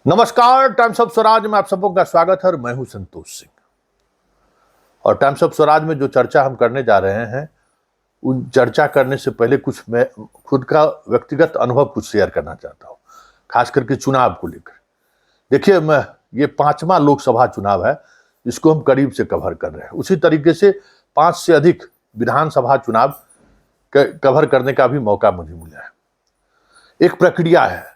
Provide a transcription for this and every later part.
नमस्कार, times of Swaraj में आप सबों का स्वागत है और मैं हूं संतोष सिंह। और टाइम्स ऑफ स्वराज में जो चर्चा हम करने जा रहे हैं, उन चर्चा करने से पहले कुछ मैं खुद का व्यक्तिगत अनुभव कुछ शेयर करना चाहता हूं, खास करके चुनाव को लेकर। देखिए, मैं ये 5वां लोकसभा चुनाव है जिसको हम करीब से कवर कर रहे हैं। उसी तरीके से 5 से अधिक विधानसभा चुनाव कवर करने का भी मौका मुझे मिला है। एक प्रक्रिया है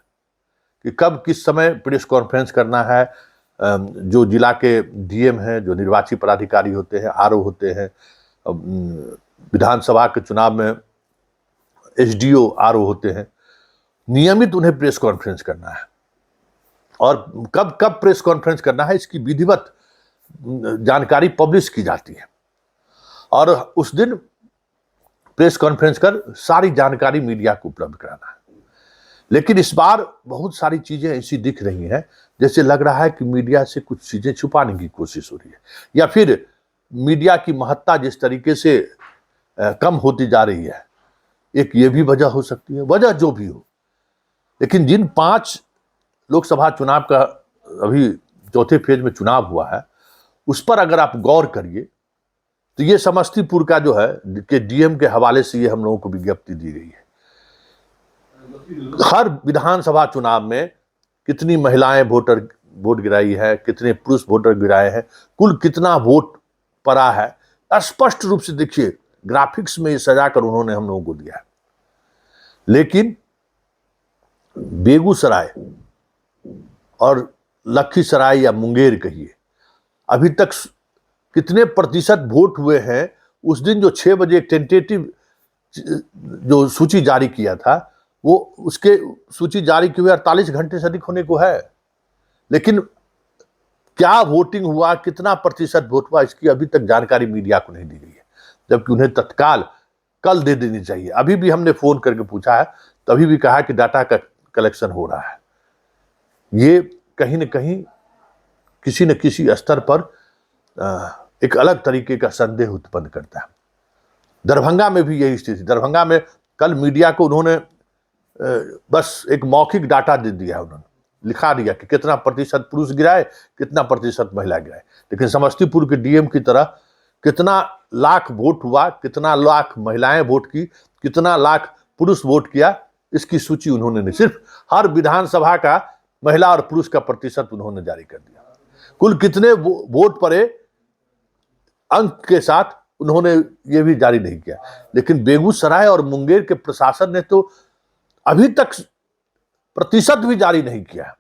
कि कब किस समय प्रेस कॉन्फ्रेंस करना है। जो जिला के डीएम हैं, जो निर्वाची पदाधिकारी होते हैं, आरओ होते हैं, विधानसभा के चुनाव में एसडीओ आरओ होते हैं, नियमित उन्हें प्रेस कॉन्फ्रेंस करना है। और कब कब प्रेस कॉन्फ्रेंस करना है, इसकी विधिवत जानकारी पब्लिश की जाती है और उस दिन प्रेस कॉन्फ्रेंस कर सारी जानकारी मीडिया को उपलब्ध कराना है। लेकिन इस बार बहुत सारी चीजें ऐसी दिख रही हैं जैसे लग रहा है कि मीडिया से कुछ चीजें छुपाने की कोशिश हो रही है, या फिर मीडिया की महत्ता जिस तरीके से कम होती जा रही है। एक ये भी वजह हो सकती है, वजह जो भी हो। लेकिन जिन 5 लोकसभा चुनाव का अभी चौथे फेज में चुनाव हुआ है, उस पर अगर आप गौर करिए तो ये समस्तीपुर का जो है कि डीएम के हवाले से ये हम लोगों को विज्ञप्ति दी गई है। हर विधानसभा चुनाव में कितनी महिलाएं वोट गिराई है, कितने पुरुष वोटर गिराए हैं, कुल कितना वोट पड़ा है, स्पष्ट रूप से देखिए, ग्राफिक्स में ये सजा कर उन्होंने हम लोगों को दिया है। लेकिन बेगूसराय और लखीसराय या मुंगेर कहिए, अभी तक कितने प्रतिशत वोट हुए हैं। उस दिन जो 6 बजे एक टेंटेटिव जो सूची जारी किया था, वो उसके सूची जारी किए हुए 48 घंटे से अधिक होने को है। लेकिन क्या वोटिंग हुआ, कितना प्रतिशत वोट हुआ, इसकी अभी तक जानकारी मीडिया को नहीं दी गई है, जबकि उन्हें तत्काल कल दे देनी चाहिए। अभी भी हमने फोन करके पूछा है, तभी भी कहा कि डाटा का कलेक्शन हो रहा है। ये कहीं न कहीं किसी न किसी स्तर पर एक अलग तरीके का संदेह उत्पन्न करता है। दरभंगा में भी यही स्थिति। दरभंगा में कल मीडिया को उन्होंने बस एक मौखिक डाटा दे दिया, उन्होंने लिखा दिया कि कितना प्रतिशत पुरुष गिराए, कितना प्रतिशत महिला गिराए। लेकिन समस्तीपुर के डीएम की तरह कितना लाख वोट हुआ, कितना लाख महिलाएं वोट की, कितना लाख पुरुष वोट किया, इसकी सूची उन्होंने नहीं। सिर्फ हर विधानसभा का महिला और पुरुष का प्रतिशत उन्होंने जारी कर दिया। कुल कितने वोट पड़े अंक के साथ उन्होंने ये भी जारी नहीं किया। लेकिन बेगूसराय और मुंगेर के प्रशासन ने तो अभी तक प्रतिशत भी जारी नहीं किया,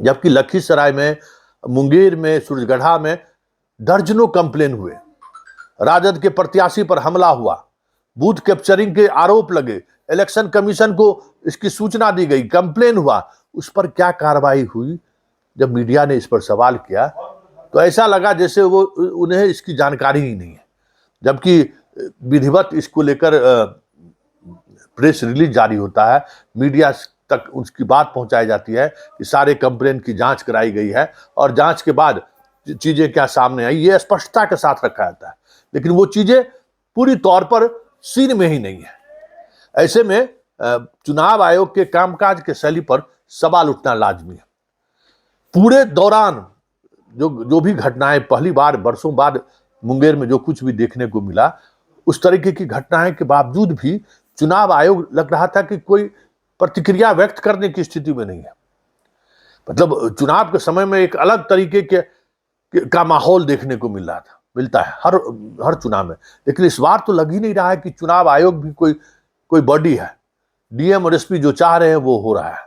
जबकि लखीसराय में, मुंगेर में, सूरजगढ़ा में दर्जनों कंप्लेन हुए। राजद के प्रत्याशी पर हमला हुआ, बूथ कैप्चरिंग के आरोप लगे, इलेक्शन कमीशन को इसकी सूचना दी गई, कंप्लेन हुआ। उस पर क्या कार्रवाई हुई? जब मीडिया ने इस पर सवाल किया तो ऐसा लगा जैसे वो उन्हें इसकी जानकारी ही नहीं है, जबकि विधिवत इसको लेकर प्रेस रिलीज जारी होता है, मीडिया तक उसकी बात पहुंचाई जाती है कि सारे कंप्लेंट की जांच कराई गई है और जांच के बाद चीजें क्या सामने आई, ये स्पष्टता के साथ रखा जाता है। लेकिन वो चीजें पूरी तौर पर सीन में ही नहीं है। ऐसे में चुनाव आयोग के कामकाज के शैली पर सवाल उठना लाजमी है। पूरे दौरान जो भी घटनाएं, पहली बार वर्षों बाद मुंगेर में जो कुछ भी देखने को मिला, उस तरीके की घटनाएं के बावजूद भी चुनाव आयोग लग रहा था कि कोई प्रतिक्रिया व्यक्त करने की स्थिति में नहीं है। मतलब चुनाव के समय में एक अलग तरीके का माहौल देखने को मिलता है हर चुनाव में। लेकिन इस बार तो लग ही नहीं रहा है कि चुनाव आयोग भी कोई बॉडी है। डीएम और एसपी जो चाह रहे हैं वो हो रहा है।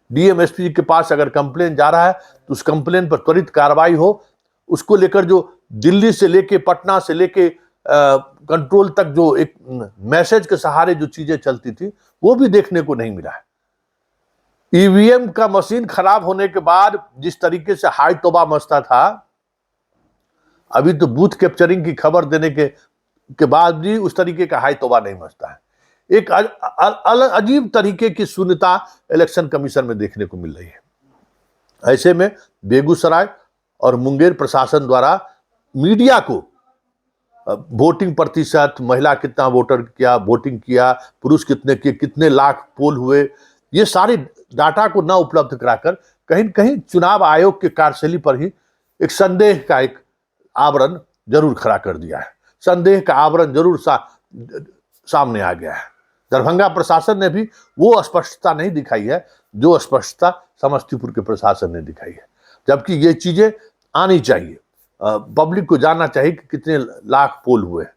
डीएम एसपी के पास अगर कंप्लेन जा रहा है तो उस कंप्लेन पर त्वरित कार्रवाई हो। उसको लेकर जो दिल्ली से लेके, पटना से लेके कंट्रोल तक जो एक मैसेज के सहारे जो चीजें चलती थी, वो भी देखने को नहीं मिला है। ईवीएम का मशीन खराब होने के बाद जिस तरीके से हाय तौबा मचता था, अभी तो बूथ कैप्चरिंग की खबर देने के बाद भी उस तरीके का हाय तौबा नहीं मचता है। एक अजीब तरीके की शून्यता इलेक्शन कमीशन में देखने को मिल रही है। ऐसे में बेगूसराय और मुंगेर प्रशासन द्वारा मीडिया को वोटिंग प्रतिशत, महिला कितना वोटिंग किया, पुरुष कितने किए, कितने लाख पोल हुए, ये सारे डाटा को ना उपलब्ध कराकर कहीं न कहीं चुनाव आयोग के कार्यशैली पर ही एक संदेह का एक आवरण जरूर खड़ा कर दिया है। संदेह का आवरण जरूर सामने आ गया है। दरभंगा प्रशासन ने भी वो स्पष्टता नहीं दिखाई है जो स्पष्टता समस्तीपुर के प्रशासन ने दिखाई है, जबकि ये चीजें आनी चाहिए। पब्लिक को जानना चाहिए कि कितने लाख पोल हुए हैं।